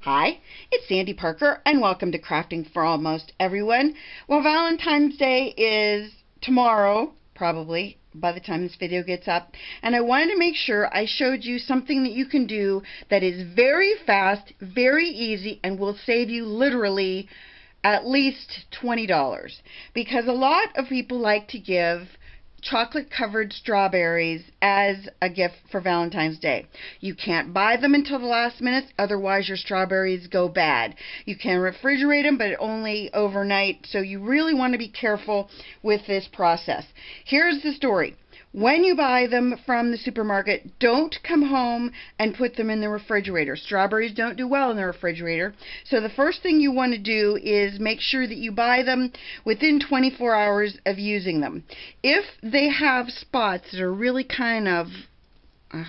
Hi, it's Sandy Parker, and welcome to Crafting for Almost Everyone. Well, Valentine's Day is tomorrow, probably, by the time this video gets up, and I wanted to make sure I showed you something that you can do that is very fast, very easy, and will save you literally at least $20, because a lot of people like to give chocolate-covered strawberries as a gift for Valentine's Day. You can't buy them until the last minute, otherwise your strawberries go bad. You can refrigerate them, but only overnight, so you really want to be careful with this process. Here's the story. When you buy them from the supermarket, don't come home and put them in the refrigerator. Strawberries don't do well in the refrigerator. So the first thing you want to do is make sure that you buy them within 24 hours of using them. If they have spots that are really kind of,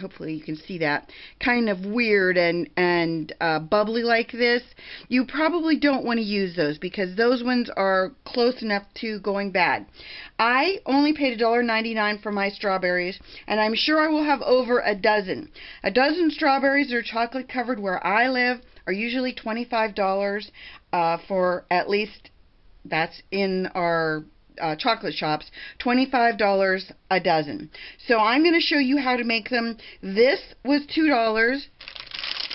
hopefully you can see that, kind of weird and bubbly like this, you probably don't want to use those because those ones are close enough to going bad. I only paid $1.99 for my strawberries, and I'm sure I will have over a dozen. A dozen strawberries that are chocolate covered where I live are usually $25 for at least, that's in our chocolate shops, $25 a dozen. So I'm going to show you how to make them. This was $2.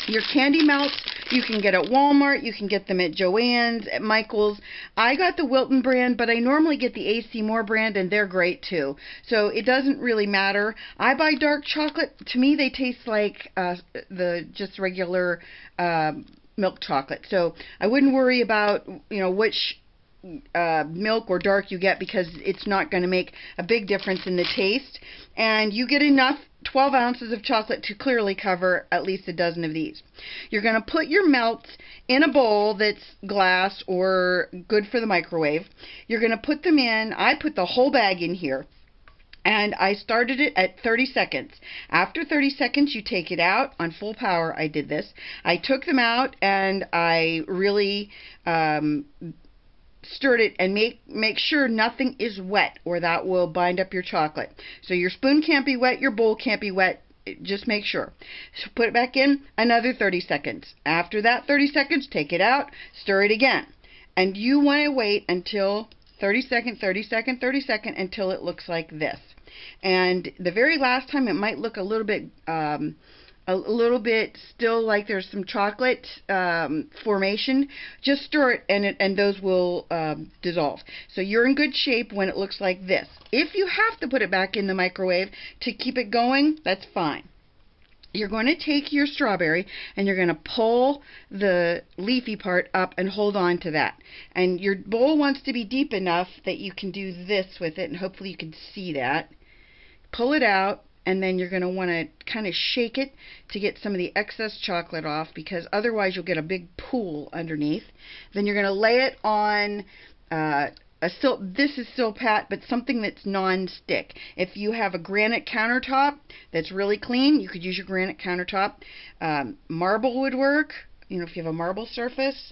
Your candy melts you can get at Walmart, you can get them at Joann's, at Michael's. I got the Wilton brand, but I normally get the A.C. Moore brand, and they're great too. So it doesn't really matter. I buy dark chocolate. To me, they taste like the just regular milk chocolate. So I wouldn't worry about which milk or dark you get, because it's not going to make a big difference in the taste, and you get enough 12 ounces of chocolate to clearly cover at least a dozen of these. You're going to put your melts in a bowl that's glass or good for the microwave. You're going to put them in. I put the whole bag in here, and I started it at 30 seconds. After 30 seconds, you take it out on full power. I did this. I took them out, and I really stirred it, and make sure nothing is wet, or that will bind up your chocolate. So your spoon can't be wet, your bowl can't be wet, just make sure. So put it back in, another 30 seconds. After that 30 seconds, take it out, stir it again. And you want to wait until 30 second, 30 second, 30 second, until it looks like this. And the very last time, it might look a little bit still like there's some chocolate formation. Just stir it, and those will dissolve. So you're in good shape when it looks like this. If you have to put it back in the microwave to keep it going, that's fine. You're going to take your strawberry, and you're going to pull the leafy part up and hold on to that. And your bowl wants to be deep enough that you can do this with it, and hopefully you can see that. Pull it out, and then you're going to want to kind of shake it to get some of the excess chocolate off, because otherwise you'll get a big pool underneath. Then you're going to lay it on this is silpat, but something that's non-stick. If you have a granite countertop that's really clean, you could use your granite countertop. Marble would work, if you have a marble surface.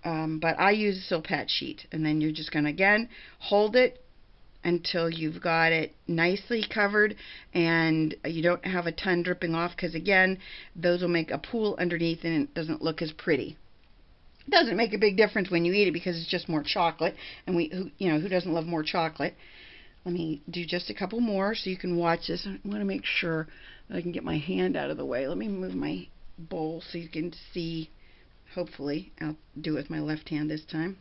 But I use a silpat sheet. And then you're just going to, again, hold it until you've got it nicely covered and you don't have a ton dripping off, because again, those will make a pool underneath and it doesn't look as pretty. It doesn't make a big difference when you eat it, because it's just more chocolate, and who doesn't love more chocolate? Let me do just a couple more so you can watch this. I want to make sure that I can get my hand out of the way. Let me move my bowl so you can see. Hopefully I'll do it with my left hand this time.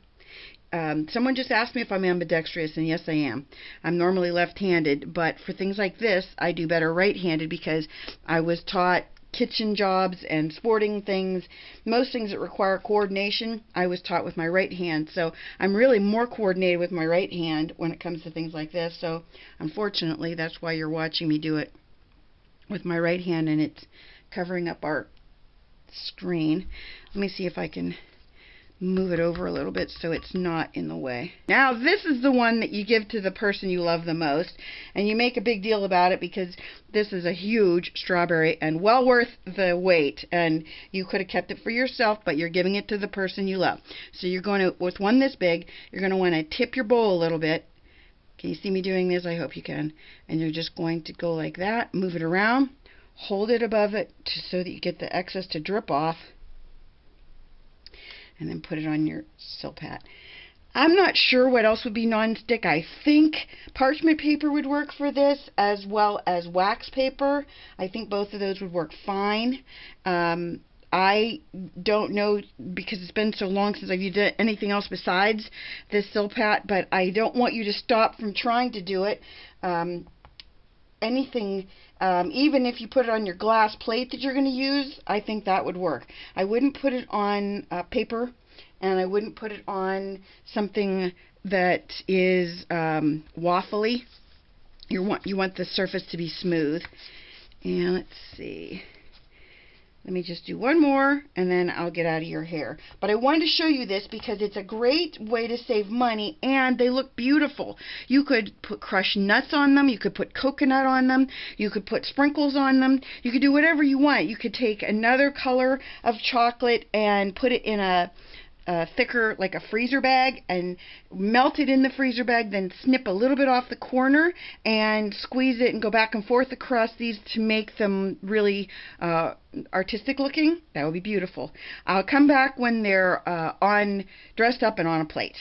Someone just asked me if I'm ambidextrous, and yes, I am. I'm normally left-handed, but for things like this, I do better right-handed, because I was taught kitchen jobs and sporting things, most things that require coordination, I was taught with my right hand. So I'm really more coordinated with my right hand when it comes to things like this. So unfortunately, that's why you're watching me do it with my right hand, and it's covering up our screen. Let me see if I can move it over a little bit so it's not in the way. Now this is the one that you give to the person you love the most, and you make a big deal about it because this is a huge strawberry and well worth the wait, and you could have kept it for yourself, but you're giving it to the person you love. So you're going to, with one this big, you're going to want to tip your bowl a little bit. Can you see me doing this? I hope you can. And you're just going to go like that, move it around, hold it above it so that you get the excess to drip off. and then put it on your silpat. I'm not sure what else would be nonstick. I think parchment paper would work for this, as well as wax paper. I think both of those would work fine. I don't know, because it's been so long since I've used anything else besides this silpat, but I don't want you to stop from trying to do it. Anything, even if you put it on your glass plate that you're going to use, I think that would work. I wouldn't put it on paper, and I wouldn't put it on something that is waffly. You want the surface to be smooth. And let's see. Let me just do one more, and then I'll get out of your hair. But I wanted to show you this because it's a great way to save money, and they look beautiful. You could put crushed nuts on them. You could put coconut on them. You could put sprinkles on them. You could do whatever you want. You could take another color of chocolate and put it in a thicker, like a freezer bag, and melt it in the freezer bag, then snip a little bit off the corner and squeeze it and go back and forth across these to make them really artistic looking. That would be beautiful. I'll come back when they're dressed up and on a plate.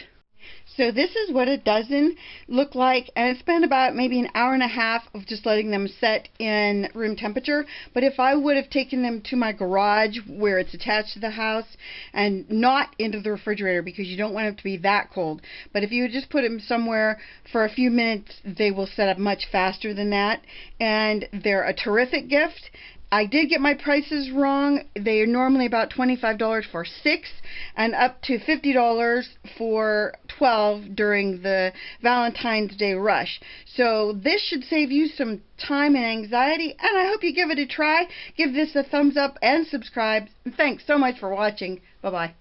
So this is what a dozen look like, and it's been about maybe an hour and a half of just letting them set in room temperature. But if I would have taken them to my garage where it's attached to the house, and not into the refrigerator because you don't want them to be that cold, but if you would just put them somewhere for a few minutes, they will set up much faster than that, and they're a terrific gift. I did get my prices wrong. They are normally about $25 for 6 and up to $50 for 12 during the Valentine's Day rush. So this should save you some time and anxiety, and I hope you give it a try. Give this a thumbs up and subscribe. Thanks so much for watching. Bye-bye.